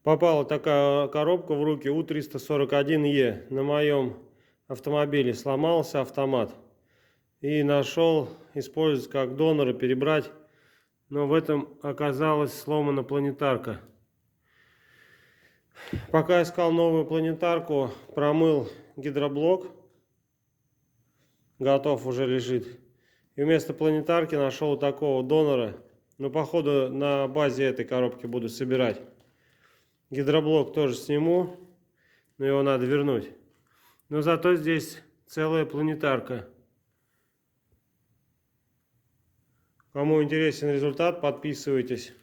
Попала такая коробка в руки У-341Е. На моем автомобиле сломался автомат. И нашел использовать как донора, перебрать. Но в этом оказалась сломана планетарка. Пока искал новую планетарку, промыл гидроблок. Готов уже лежит. И вместо планетарки нашел такого донора. Но походу на базе этой коробки буду собирать. Гидроблок тоже сниму, но его надо вернуть. Но зато здесь целая планетарка. Кому интересен результат, подписывайтесь.